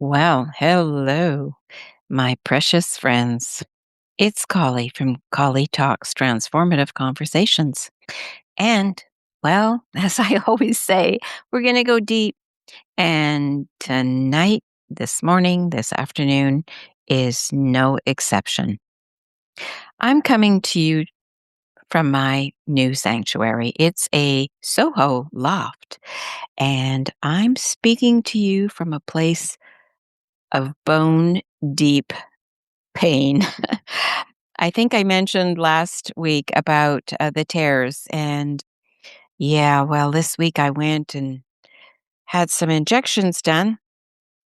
Well, hello, my precious friends. It's Colli from Collitalks Transformative Conversations. And, well, as I always say, we're going to go deep. And tonight, this morning, this afternoon is no exception. I'm coming to you from my new sanctuary. It's a Soho loft. And I'm speaking to you from a place of bone deep pain. I think I mentioned last week about the tears. And yeah, well, this week I went and had some injections done.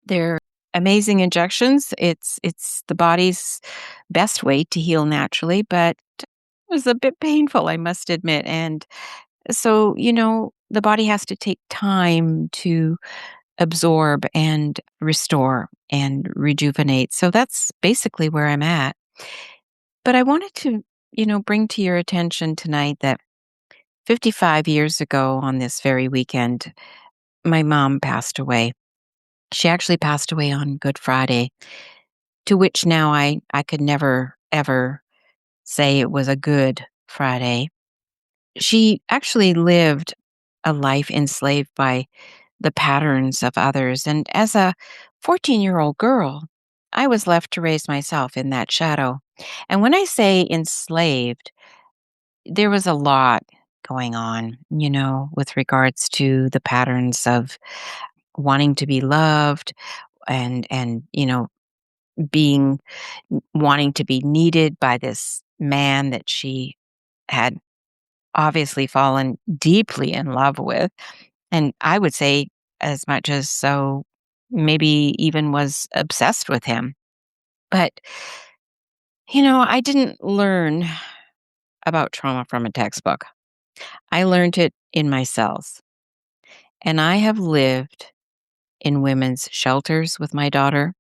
They're amazing injections. It's the body's best way to heal naturally, but it was a bit painful, I must admit. And so, the body has to take time to absorb and restore and rejuvenate. So that's basically where I'm at. But I wanted to, bring to your attention tonight that 55 years ago on this very weekend, my mom passed away. She actually passed away on Good Friday, to which now I could never, ever say it was a good Friday. She actually lived a life enslaved by the patterns of others. And as a 14-year-old girl, I was left to raise myself in that shadow. And when I say enslaved, there was a lot going on, with regards to the patterns of wanting to be loved and being wanting to be needed by this man that she had obviously fallen deeply in love with. And I would say as much as so maybe even was obsessed with him. But, I didn't learn about trauma from a textbook. I learned it in my cells. And I have lived in women's shelters with my daughter.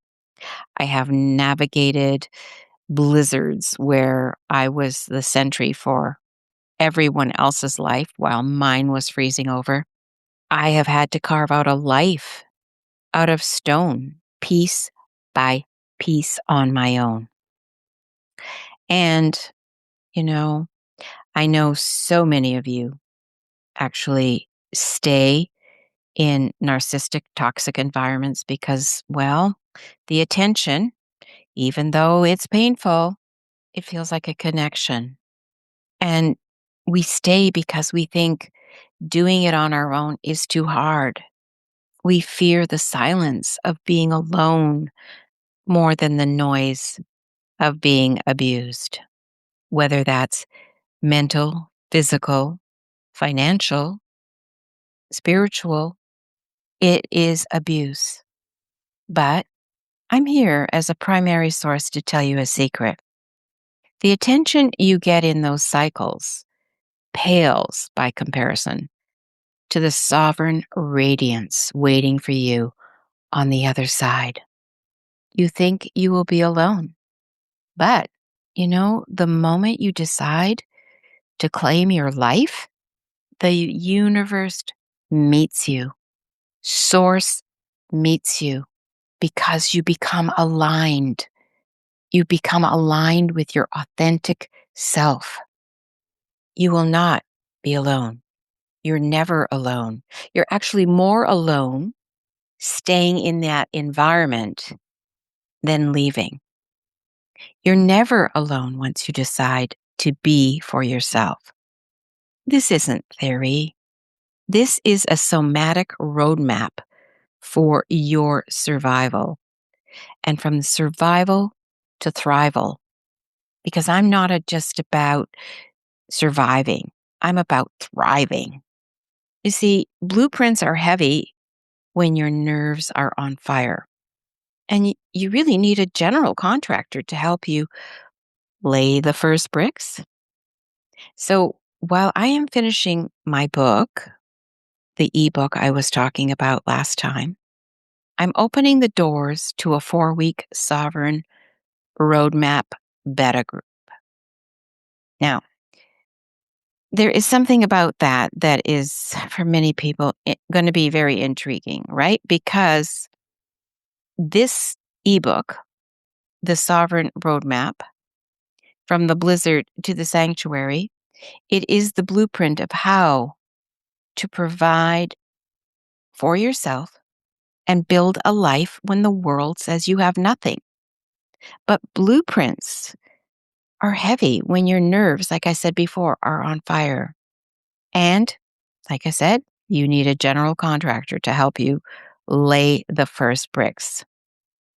I have navigated blizzards where I was the sentry for everyone else's life while mine was freezing over. I have had to carve out a life out of stone, piece by piece on my own. And, you know, I know so many of you actually stay in narcissistic, toxic environments because, well, the attention, even though it's painful, it feels like a connection. And we stay because we think doing it on our own is too hard. We fear the silence of being alone more than the noise of being abused, whether that's mental, physical, financial, spiritual. It is abuse. But I'm here as a primary source to tell you a secret. The attention you get in those cycles pales by comparison to the sovereign radiance waiting for you on the other side. You think you will be alone. But, the moment you decide to claim your life, the universe meets you. Source meets you because you become aligned. You become aligned with your authentic self. You will not be alone. You're never alone. You're actually more alone staying in that environment than leaving. You're never alone once you decide to be for yourself. This isn't theory. This is a somatic roadmap for your survival. And from survival to thrival. Because I'm not just about surviving. I'm about thriving. You see, blueprints are heavy when your nerves are on fire. And you really need a general contractor to help you lay the first bricks. So while I am finishing my book, the ebook I was talking about last time, I'm opening the doors to a 4-week sovereign roadmap beta group. Now, there is something about that is, for many people, going to be very intriguing, right? Because this ebook, The Sovereign Roadmap, From the Blizzard to the Sanctuary, it is the blueprint of how to provide for yourself and build a life when the world says you have nothing. But blueprints are heavy when your nerves, like I said before, are on fire. And, like I said, you need a general contractor to help you lay the first bricks.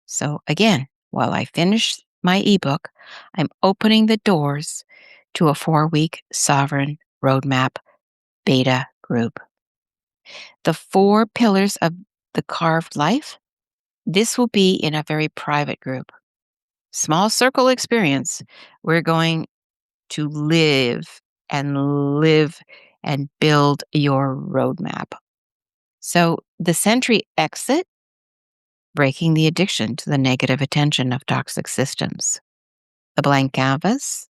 So, again, while I finish my ebook, I'm opening the doors to a 4-week Sovereign Roadmap beta group. The 4 pillars of the carved life, this will be in a very private group. Small circle experience. We're going to live and build your roadmap. So the Sentry exit, breaking the addiction to the negative attention of toxic systems. The blank canvas,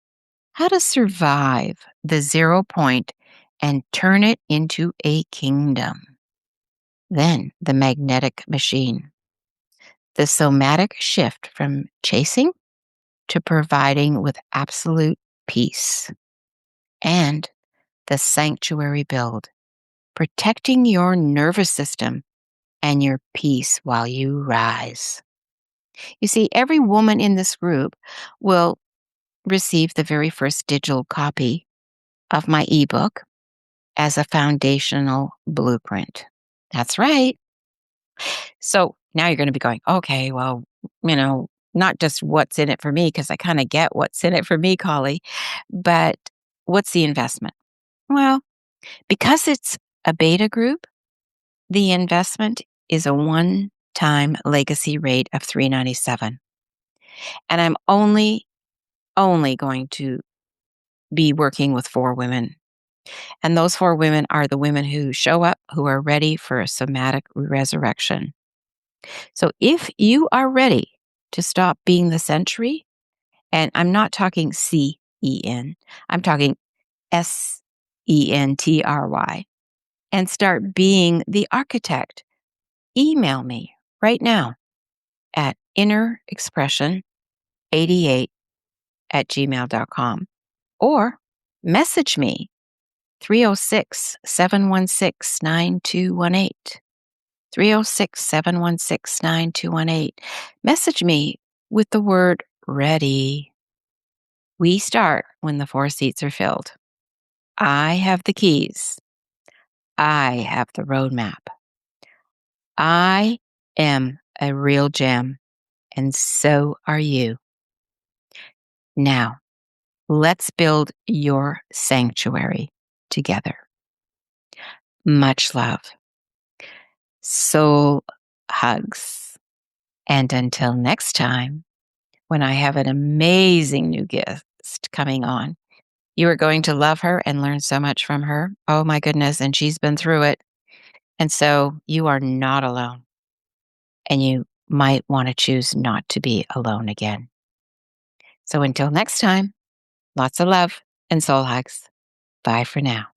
how to survive the 0 point and turn it into a kingdom. Then the magnetic machine, the somatic shift from chasing to providing with absolute peace. And the sanctuary build, protecting your nervous system and your peace while you rise. You see, every woman in this group will receive the very first digital copy of my ebook as a foundational blueprint. That's right. So now you're going to be going, okay, well, not just what's in it for me, because I kind of get what's in it for me, Colli, but what's the investment? Well, because it's a beta group, the investment is a one-time legacy rate of $397. And I'm only going to be working with 4 women. And those 4 women are the women who show up, who are ready for a somatic resurrection. So if you are ready to stop being the sentry, and I'm not talking CEN, I'm talking SENTRY, and start being the architect, email me right now at innerexpression88@gmail.com or message me 306-716-9218. 306-716-9218. Message me with the word ready. We start when the 4 seats are filled. I have the keys. I have the roadmap. I am a real gem, and so are you. Now, let's build your sanctuary together. Much love. Soul hugs. And until next time, when I have an amazing new guest coming on, you are going to love her and learn so much from her. Oh my goodness. And she's been through it. And so you are not alone. And you might want to choose not to be alone again. So until next time, lots of love and soul hugs. Bye for now.